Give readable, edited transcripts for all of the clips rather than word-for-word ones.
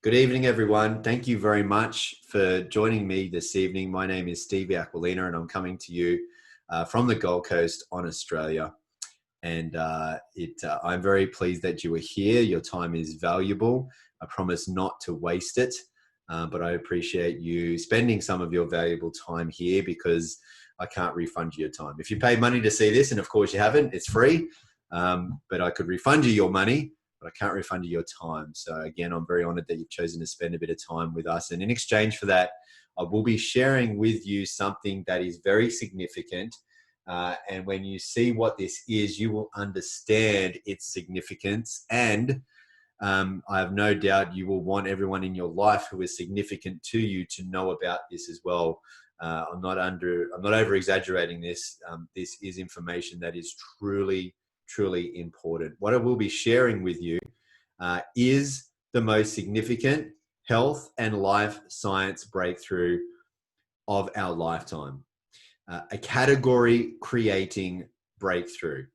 Good evening, everyone. Thank you very much for joining me this evening. My name is Stevie Aquilina, and I'm coming to you from the Gold Coast on Australia. And I'm very pleased that you are here. Your time is valuable. I promise not to waste it, but I appreciate you spending some of your valuable time here because I can't refund you your time. If you paid money to see this, and of course you haven't, it's free, but I could refund you your money, but I can't refund you your time. So again, I'm very honored that you've chosen to spend a bit of time with us. And in exchange for that, I will be sharing with you something that is very significant. And when you see what this is, you will understand its significance. And I have no doubt you will want everyone in your life who is significant to you to know about this as well. I'm not over exaggerating this. This is information that is truly important. What I will be sharing with you is the most significant health and life science breakthrough of our lifetime. A category creating breakthrough,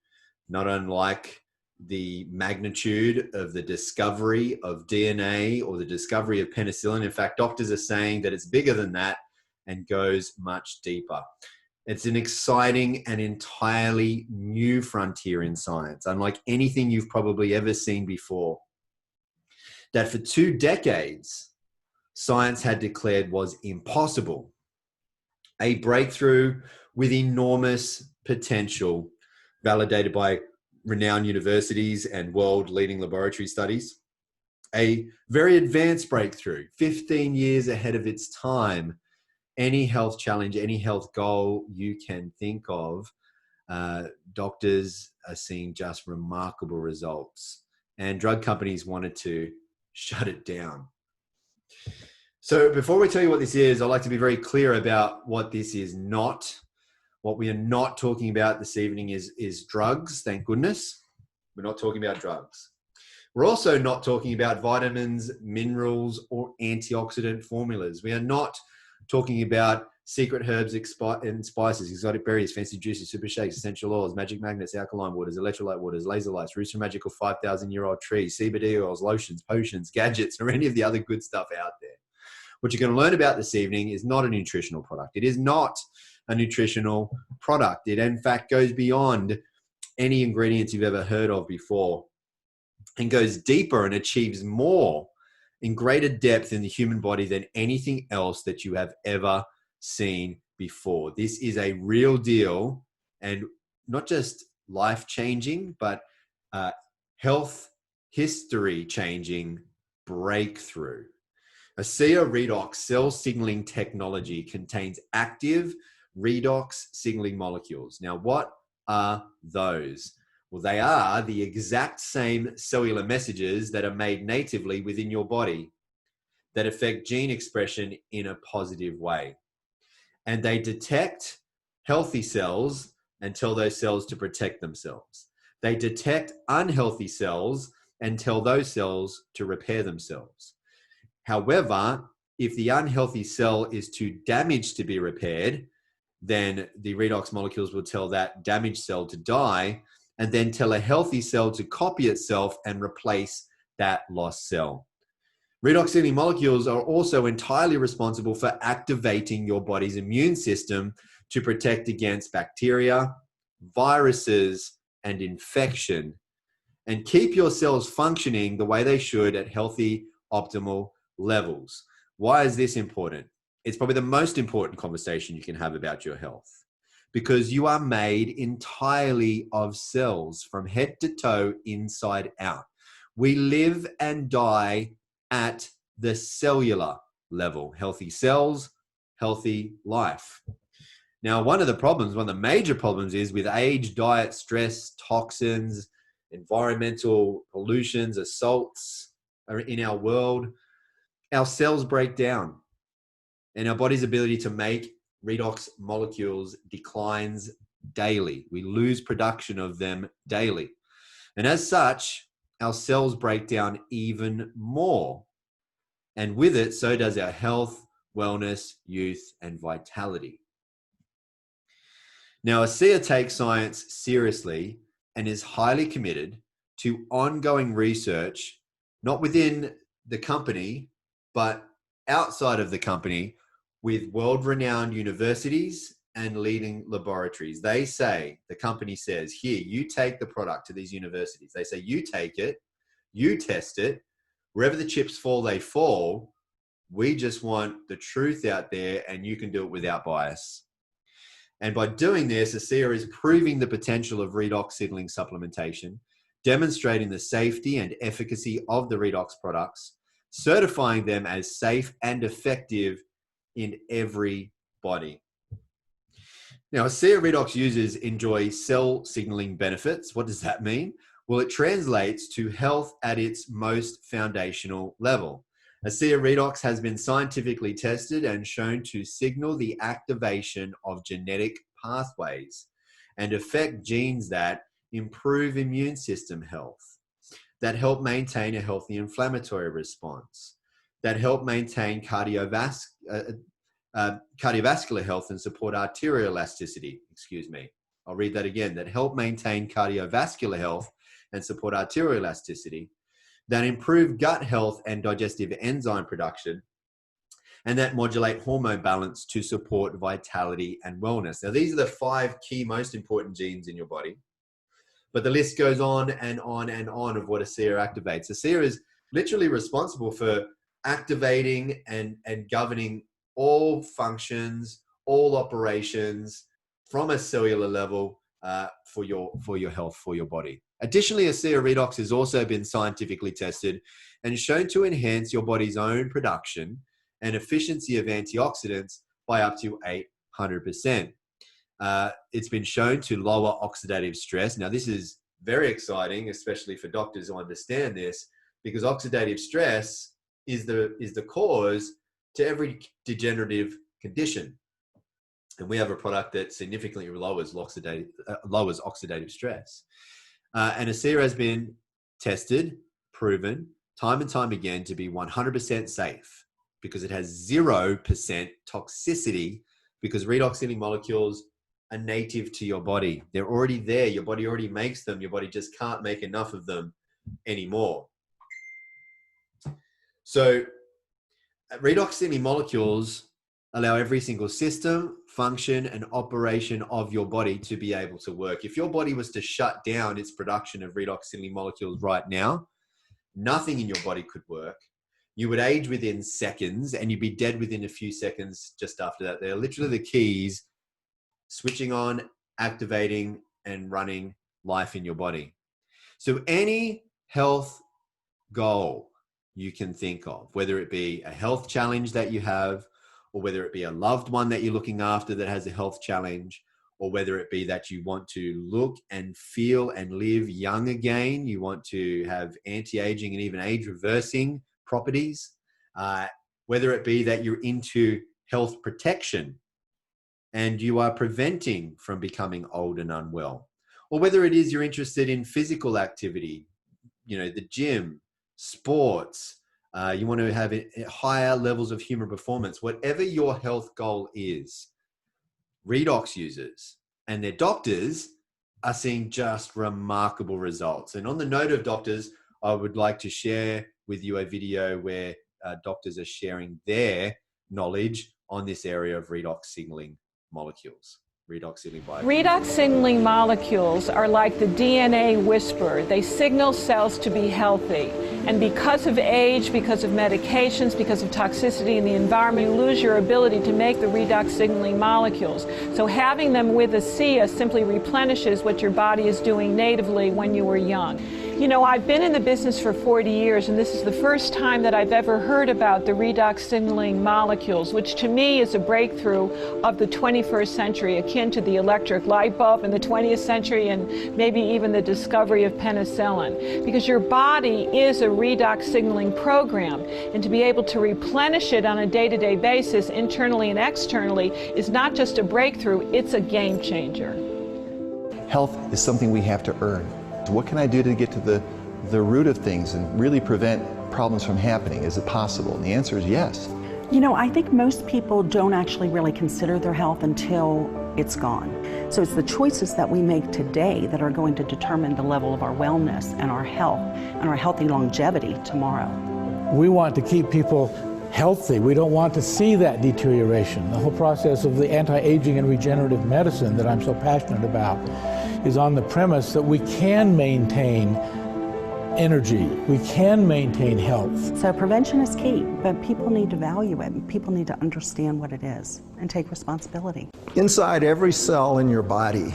not unlike the magnitude of the discovery of DNA or the discovery of penicillin. In fact, doctors are saying that it's bigger than that and goes much deeper. It's an exciting and entirely new frontier in science, unlike anything you've probably ever seen before, that for 2 decades, science had declared was impossible. A breakthrough with enormous potential, validated by renowned universities and world-leading laboratory studies. A very advanced breakthrough, 15 years ahead of its time. Any health challenge, any health goal you can think of, doctors are seeing just remarkable results, and drug companies wanted to shut it down. So before we tell you what this is, I'd like to be very clear about what this is not. What we are not talking about this evening is drugs, thank goodness. We're not talking about drugs. We're also not talking about vitamins, minerals, or antioxidant formulas. We are not talking about secret herbs and spices, exotic berries, fancy juices, super shakes, essential oils, magic magnets, alkaline waters, electrolyte waters, laser lights, roots from magical 5,000-year-old trees, CBD oils, lotions, potions, gadgets, or any of the other good stuff out there. What you're going to learn about this evening is not a nutritional product. It is not a nutritional product. It, in fact, goes beyond any ingredients you've ever heard of before and goes deeper and achieves more in greater depth in the human body than anything else that you have ever seen before. This is a real deal, and not just life-changing, but health history-changing breakthrough. ASEA Redox cell signaling technology contains active redox signaling molecules. Now, what are those? Well, they are the exact same cellular messages that are made natively within your body that affect gene expression in a positive way. And they detect healthy cells and tell those cells to protect themselves. They detect unhealthy cells and tell those cells to repair themselves. However, if the unhealthy cell is too damaged to be repaired, then the redox molecules will tell that damaged cell to die and then tell a healthy cell to copy itself and replace that lost cell. Redox signaling molecules are also entirely responsible for activating your body's immune system to protect against bacteria, viruses, and infection, and keep your cells functioning the way they should at healthy, optimal levels. Why is this important? It's probably the most important conversation you can have about your health, because you are made entirely of cells from head to toe, inside out. We live and die at the cellular level. Healthy cells, healthy life. Now, one of the major problems is with age, diet, stress, toxins, environmental pollutions, assaults in our world, our cells break down and our body's ability to make redox molecules declines daily. We lose production of them daily. And as such, our cells break down even more. And with it, so does our health, wellness, youth, and vitality. Now, ASEA takes science seriously and is highly committed to ongoing research, not within the company, but outside of the company with world-renowned universities and leading laboratories. They say, the company says, here, you take the product to these universities. They say, you take it, you test it, wherever the chips fall, they fall. We just want the truth out there, and you can do it without bias. And by doing this, ASEA is proving the potential of redox signaling supplementation, demonstrating the safety and efficacy of the redox products, certifying them as safe and effective in every body. Now, ASEA redox users enjoy cell signaling benefits. What does that mean? Well, it translates to health at its most foundational level. ASEA redox has been scientifically tested and shown to signal the activation of genetic pathways and affect genes that improve immune system health, that help maintain a healthy inflammatory response, that help maintain cardiovascular health and support arterial elasticity. Excuse me. I'll read that again. That help maintain cardiovascular health and support arterial elasticity, that improve gut health and digestive enzyme production, and that modulate hormone balance to support vitality and wellness. Now, these are the 5 key most important genes in your body, but the list goes on and on and on of what ASEA activates. ASEA is literally responsible for activating and governing all functions, all operations from a cellular level for your health, for your body. Additionally, ASEA redox has also been scientifically tested and shown to enhance your body's own production and efficiency of antioxidants by up to 800%. It's been shown to lower oxidative stress. Now, this is very exciting, especially for doctors who understand this, because oxidative stress is the cause to every degenerative condition. And we have a product that significantly lowers oxidative stress. And ASEA has been tested, proven, time and time again to be 100% safe because it has 0% toxicity, because redox signaling molecules are native to your body. They're already there. Your body already makes them. Your body just can't make enough of them anymore. So redox signaling molecules allow every single system, function, and operation of your body to be able to work. If your body was to shut down its production of redox signaling molecules right now, nothing in your body could work. You would age within seconds, and you'd be dead within a few seconds just after that. They're literally the keys switching on, activating, and running life in your body. So any health goal you can think of, whether it be a health challenge that you have, or whether it be a loved one that you're looking after that has a health challenge, or whether it be that you want to look and feel and live young again, you want to have anti-aging and even age-reversing properties, whether it be that you're into health protection and you are preventing from becoming old and unwell, or whether it is you're interested in physical activity, the gym, sports, you want to have higher levels of human performance, whatever your health goal is, redox users and their doctors are seeing just remarkable results. And on the note of doctors, I would like to share with you a video where doctors are sharing their knowledge on this area of redox signaling molecules. Redox signaling molecules are like the DNA whisperer. They signal cells to be healthy. And because of age, because of medications, because of toxicity in the environment, you lose your ability to make the redox signaling molecules. So having them with ASEA simply replenishes what your body is doing natively when you were young. I've been in the business for 40 years, and this is the first time that I've ever heard about the redox signaling molecules, which to me is a breakthrough of the 21st century, akin to the electric light bulb in the 20th century and maybe even the discovery of penicillin. Because your body is a redox signaling program, and to be able to replenish it on a day-to-day basis, internally and externally, is not just a breakthrough, it's a game changer. Health is something we have to earn. What can I do to get to the root of things and really prevent problems from happening? Is it possible? And the answer is yes. I think most people don't actually really consider their health until it's gone. So it's the choices that we make today that are going to determine the level of our wellness and our health and our healthy longevity tomorrow. We want to keep people healthy. We don't want to see that deterioration. The whole process of the anti-aging and regenerative medicine that I'm so passionate about is on the premise that we can maintain energy, we can maintain health. So prevention is key, but people need to value it. People need to understand what it is and take responsibility. Inside every cell in your body,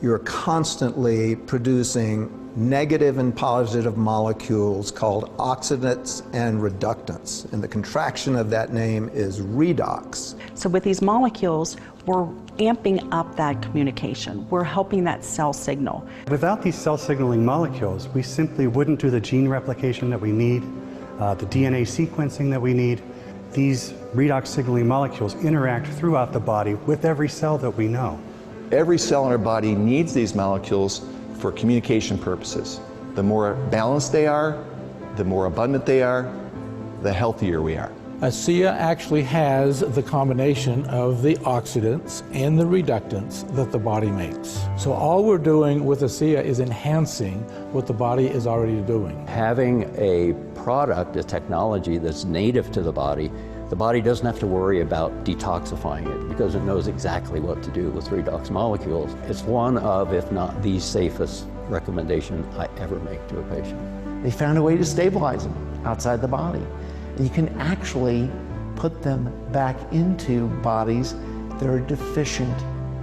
you're constantly producing negative and positive molecules called oxidants and reductants. And the contraction of that name is redox. So with these molecules, we're amping up that communication. We're helping that cell signal. Without these cell signaling molecules, we simply wouldn't do the gene replication that we need, the DNA sequencing that we need. These redox signaling molecules interact throughout the body with every cell that we know. Every cell in our body needs these molecules for communication purposes. The more balanced they are, the more abundant they are, the healthier we are. ASEA actually has the combination of the oxidants and the reductants that the body makes. So all we're doing with ASEA is enhancing what the body is already doing. Having a product, a technology that's native to the body doesn't have to worry about detoxifying it because it knows exactly what to do with redox molecules. It's one of, if not the safest recommendation I ever make to a patient. They found a way to stabilize them outside the body. And you can actually put them back into bodies that are deficient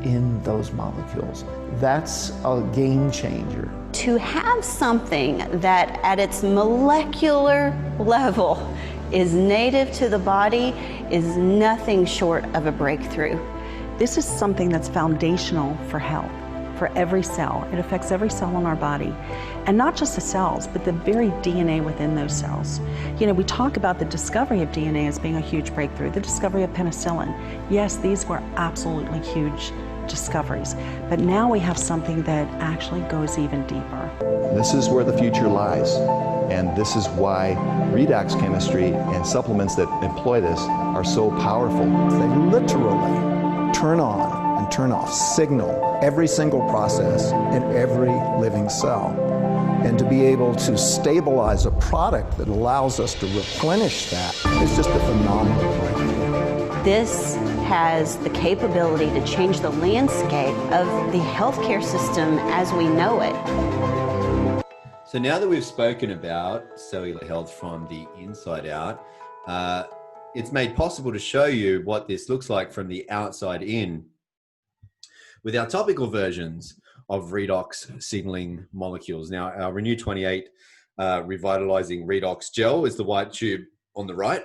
in those molecules. That's a game changer. To have something that at its molecular level is native to the body is nothing short of a breakthrough. This is something that's foundational for health, for every cell. It affects every cell in our body. And not just the cells, but the very DNA within those cells. You know, we talk about the discovery of DNA as being a huge breakthrough, the discovery of penicillin. Yes, these were absolutely huge discoveries, but now we have something that actually goes even deeper. This is where the future lies, and this is why redox chemistry and supplements that employ this are so powerful. They literally turn on and turn off, signal every single process in every living cell. And to be able to stabilize a product that allows us to replenish that is just a phenomenal breakthrough. This has the capability to change the landscape of the healthcare system as we know it. So now that we've spoken about cellular health from the inside out, it's made possible to show you what this looks like from the outside in with our topical versions of redox signaling molecules. Now, our Renew 28 revitalizing redox gel is the white tube on the right.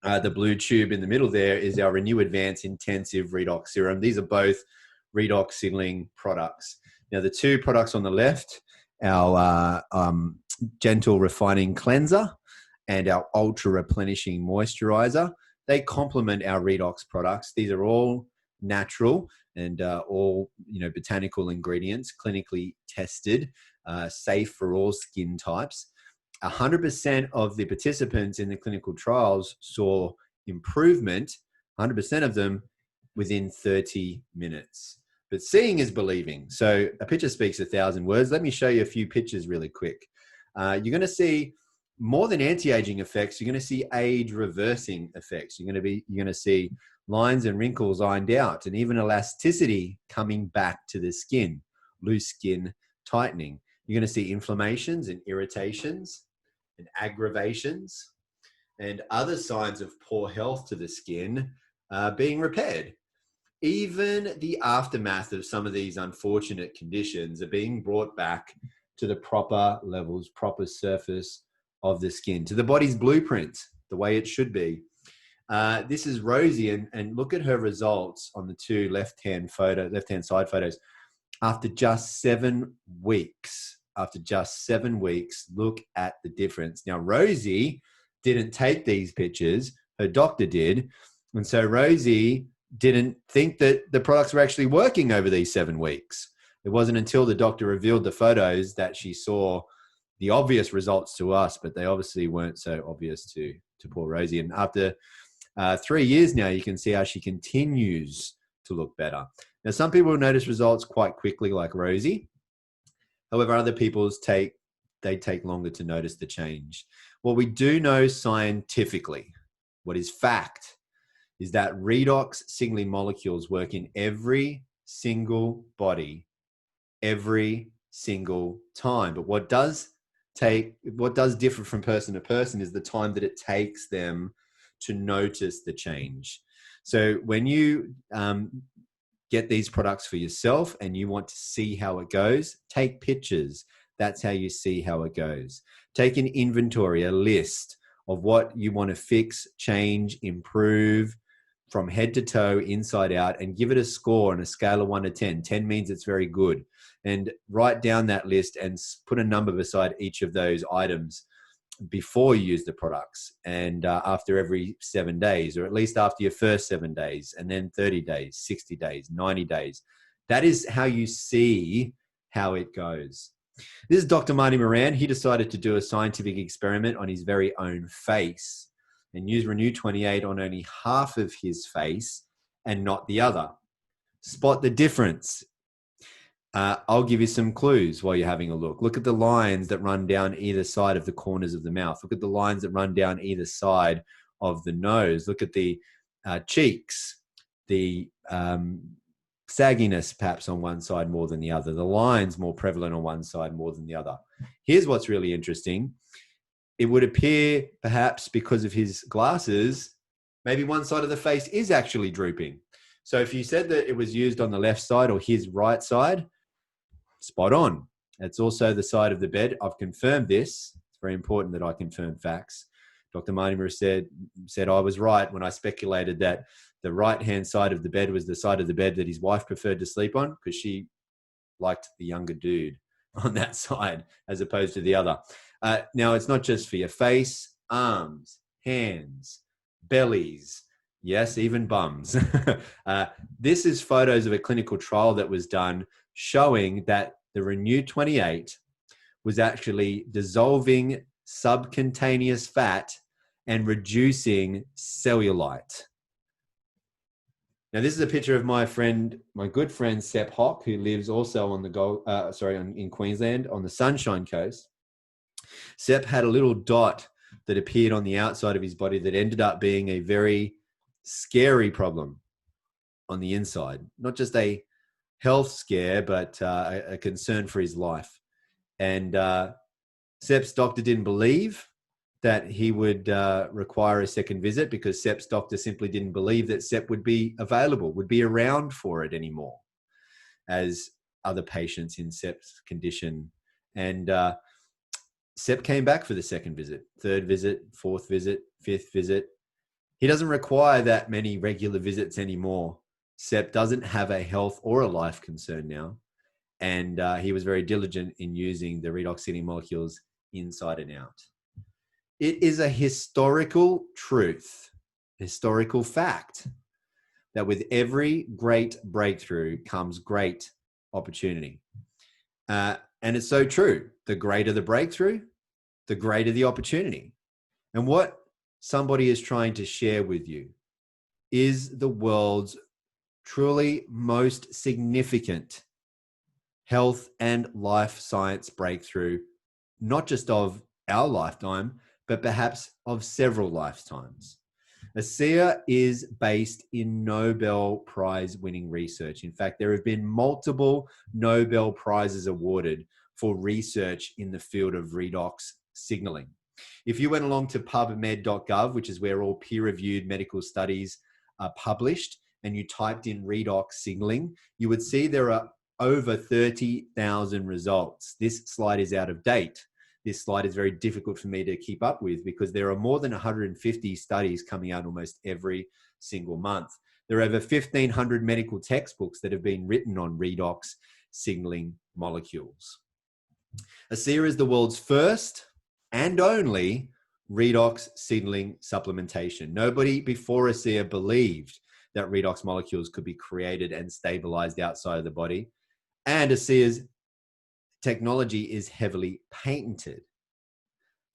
The blue tube in the middle there is our Renew Advance Intensive Redox Serum. These are both redox signaling products. Now, the two products on the left, our Gentle Refining Cleanser and our Ultra Replenishing Moisturizer, they complement our redox products. These are all natural and all botanical ingredients, clinically tested, safe for all skin types. 100% of the participants in the clinical trials saw improvement, 100% of them within 30 minutes. But seeing is believing. So a picture speaks 1,000 words. Let me show you a few pictures really quick. You're going to see more than anti-aging effects. You're going to see age reversing effects. You're going to see lines and wrinkles ironed out, and even elasticity coming back to the skin, loose skin tightening. You're going to see inflammations and irritations and aggravations and other signs of poor health to the skin being repaired. Even the aftermath of some of these unfortunate conditions are being brought back to the proper levels, proper surface of the skin, to the body's blueprint, the way it should be. This is Rosie, and look at her results on the two left-hand side photos. After just 7 weeks, look at the difference. Now, Rosie didn't take these pictures. Her doctor did. And so Rosie didn't think that the products were actually working over these 7 weeks. It wasn't until the doctor revealed the photos that she saw the obvious results to us, but they obviously weren't so obvious to poor Rosie. And after 3 years now, you can see how she continues to look better. Now, some people will notice results quite quickly, like Rosie. However, other people's take longer to notice the change. What we do know scientifically What is fact is that redox signaling molecules work in every single body, every single time. But what does differ from person to person is the time that it takes them to notice the change. So when you get these products for yourself and you want to see how it goes, take pictures. That's how you see how it goes. Take an inventory, a list of what you want to fix, change, improve from head to toe, inside out, and give it a score on a scale of 1 to 10. 10 means it's very good. And write down that list and put a number beside each of those items before you use the products, and after every 7 days, or at least after your first 7 days, and then 30 days, 60 days, 90 days. That is how you see how it goes. This is Dr. Marty Moran. He decided to do a scientific experiment on his very own face and use Renew 28 on only half of his face and not the other. Spot the difference. I'll give you some clues while you're having a look. Look at the lines that run down either side of the corners of the mouth. Look at the lines that run down either side of the nose. Look at the cheeks, the sagginess perhaps on one side more than the other. The lines more prevalent on one side more than the other. Here's what's really interesting. It would appear perhaps because of his glasses, maybe one side of the face is actually drooping. So if you said that it was used on the left side or his right side, spot on. It's also the side of the bed. I've confirmed this. It's very important that I confirm facts. Dr. Martimer said I was right when I speculated that the right-hand side of the bed was the side of the bed that his wife preferred to sleep on because she liked the younger dude on that side as opposed to the other. Now, it's not just for your face, arms, hands, bellies, yes, even bums. This is photos of a clinical trial that was done showing that the Renew 28 was actually dissolving subcutaneous fat and reducing cellulite. Now, this is a picture of my good friend Sepp Hock, who lives also on in Queensland on the Sunshine Coast. Sepp had a little dot that appeared on the outside of his body that ended up being a very scary problem on the inside. Not just a health scare, but a concern for his life. And Sepp's doctor didn't believe that he would require a second visit because Sepp's doctor simply didn't believe that Sepp would be available, would be around for it anymore as other patients in Sepp's condition. And Sepp came back for the second visit, third visit, fourth visit, fifth visit. He doesn't require that many regular visits anymore. Sepp doesn't have a health or a life concern now. And he was very diligent in using the redox signaling molecules inside and out. It is a historical truth, historical fact, that with every great breakthrough comes great opportunity. And it's so true. The greater the breakthrough, the greater the opportunity. And what somebody is trying to share with you is the world's truly most significant health and life science breakthrough, not just of our lifetime, but perhaps of several lifetimes. ASEA is based in Nobel Prize winning research. In fact, there have been multiple Nobel Prizes awarded for research in the field of redox signaling. If you went along to pubmed.gov, which is where all peer-reviewed medical studies are published, and you typed in redox signaling, you would see there are over 30,000 results. This slide is out of date. This slide is very difficult for me to keep up with because there are more than 150 studies coming out almost every single month. There are over 1,500 medical textbooks that have been written on redox signaling molecules. ASEA is the world's first and only redox signaling supplementation. Nobody before ASEA believed that redox molecules could be created and stabilized outside of the body. And ASEA's technology is heavily patented.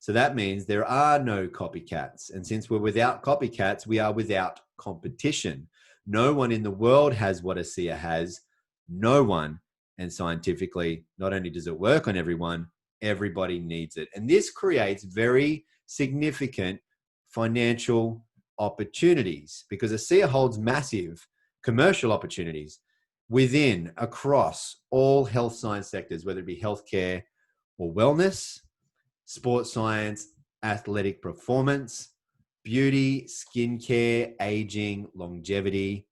So that means there are no copycats. And since we're without copycats, we are without competition. No one in the world has what ASEA has. No one. And scientifically, not only does it work on everyone, everybody needs it. And this creates very significant financial opportunities, because ASEA holds massive commercial opportunities within, across all health science sectors, whether it be healthcare or wellness, sports science, athletic performance, beauty, skincare, aging, longevity.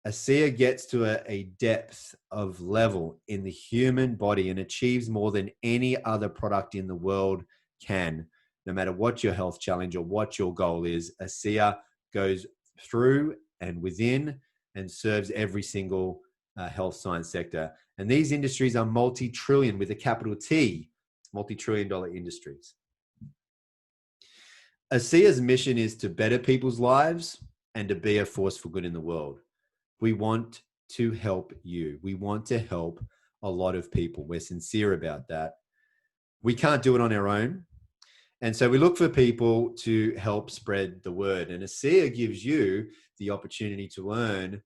ASEA gets to a depth of level in the human body and achieves more than any other product in the world can. No matter what your health challenge or what your goal is, ASEA goes through and within and serves every single health science sector. And these industries are multi-trillion, with a capital T, multi-trillion-dollar industries. ASEA's mission is to better people's lives and to be a force for good in the world. We want to help you. We want to help a lot of people. We're sincere about that. We can't do it on our own. And so we look for people to help spread the word. And ASEA gives you the opportunity to earn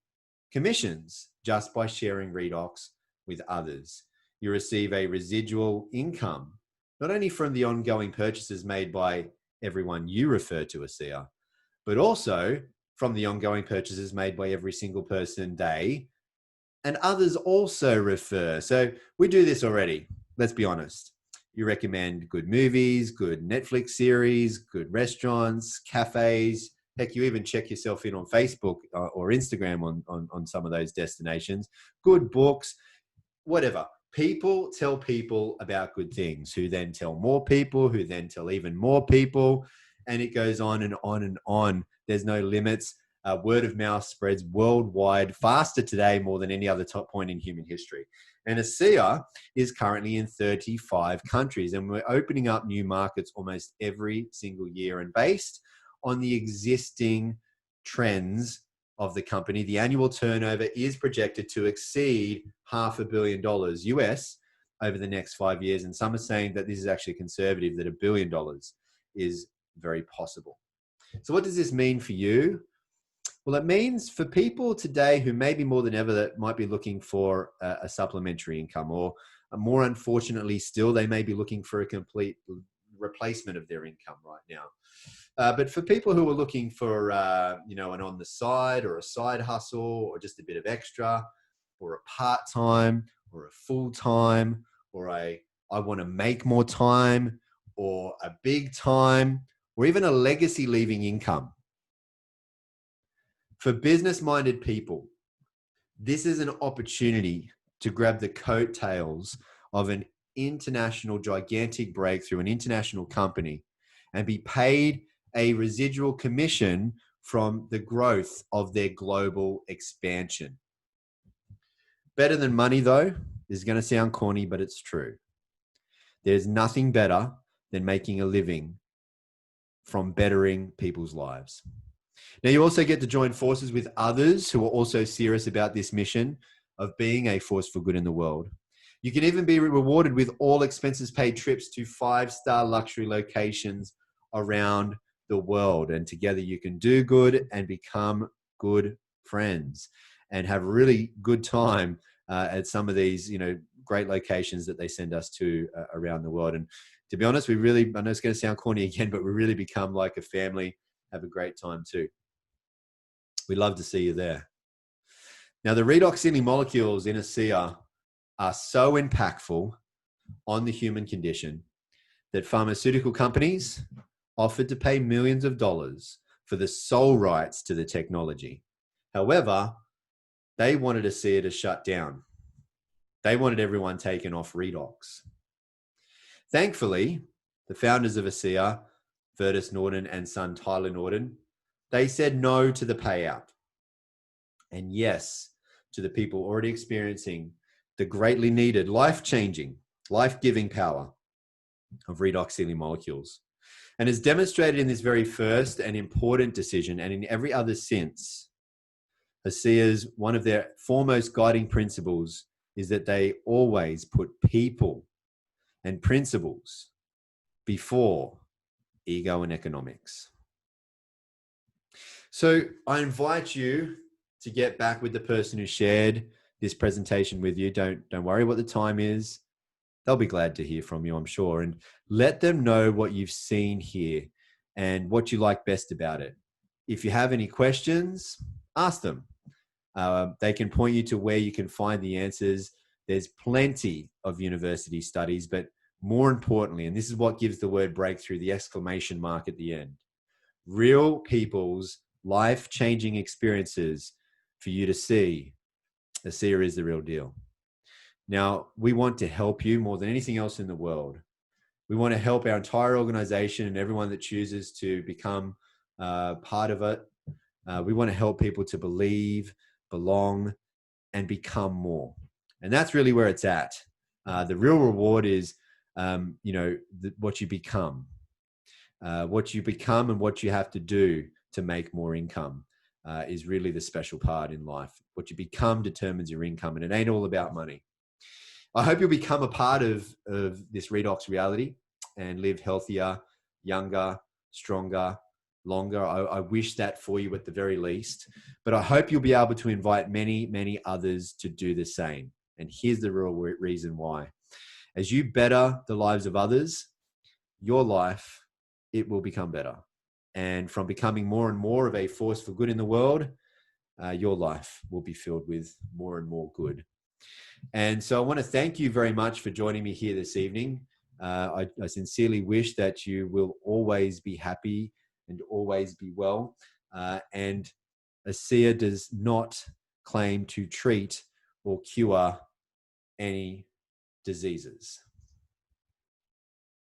commissions just by sharing Redox with others. You receive a residual income, not only from the ongoing purchases made by everyone you refer to ASEA, but also from the ongoing purchases made by every single person day, and others also refer. So we do this already. Let's be honest. You recommend good movies, good Netflix series, good restaurants, cafes. Heck, you even check yourself in on Facebook or Instagram on some of those destinations. Good books, whatever. People tell people about good things, who then tell more people, who then tell even more people. And it goes on and on and on. There's no limits. Word of mouth spreads worldwide faster today more than any other top point in human history. And ASEA is currently in 35 countries, and we're opening up new markets almost every single year. And based on the existing trends of the company, the annual turnover is projected to exceed $500 million US over the next 5 years. And some are saying that this is actually conservative, that $1 billion is very possible. So what does this mean for you? Well, it means for people today who maybe more than ever that might be looking for a supplementary income, or more unfortunately still, they may be looking for a complete replacement of their income right now. But for people who are looking for, an on the side or a side hustle or just a bit of extra, or a part-time or a full-time, or I want to make more time, or a big time, or even a legacy leaving income. For business-minded people, this is an opportunity to grab the coattails of an international gigantic breakthrough, an international company, and be paid a residual commission from the growth of their global expansion. Better than money, though, this is going to sound corny, but it's true. There's nothing better than making a living from bettering people's lives. Now, you also get to join forces with others who are also serious about this mission of being a force for good in the world. You can even be rewarded with all expenses paid trips to 5-star luxury locations around the world. And together you can do good and become good friends and have really good time at some of these, great locations that they send us to around the world. And to be honest, I know it's going to sound corny again, but we really become like a family, have a great time too. We'd love to see you there. Now, the redox sealing molecules in ASEA are so impactful on the human condition that pharmaceutical companies offered to pay millions of dollars for the sole rights to the technology. However, they wanted ASEA to shut down. They wanted everyone taken off redox. Thankfully, the founders of ASEA, Vertus Norden and son Tyler Norden, they said no to the payout and yes to the people already experiencing the greatly needed, life-changing, life-giving power of redox sealing molecules. And as demonstrated in this very first and important decision, and in every other since, ASEA's one of their foremost guiding principles is that they always put people and principles before ego and economics. So I invite you to get back with the person who shared this presentation with you. Don't worry what the time is. They'll be glad to hear from you, I'm sure. And let them know what you've seen here and what you like best about it. if you have any questions, ask them. They can point you to where you can find the answers. There's plenty of university studies, but more importantly, and this is what gives the word breakthrough the exclamation mark at the end, real people's life-changing experiences for you to see. The seer is the real deal. Now, we want to help you more than anything else in the world. We want to help our entire organization and everyone that chooses to become part of it. We want to help people to believe, belong, and become more. And that's really where it's at. The real reward is, what you become. What you become and what you have to do to make more income is really the special part in life. What you become determines your income, and it ain't all about money. I hope you'll become a part of this Redox reality and live healthier, younger, stronger, longer. I wish that for you at the very least, but I hope you'll be able to invite many, many others to do the same. And here's the real reason why. As you better the lives of others, your life, it will become better. And from becoming more and more of a force for good in the world, your life will be filled with more and more good. And so I want to thank you very much for joining me here this evening. I sincerely wish that you will always be happy and always be well. And ASEA does not claim to treat or cure any diseases.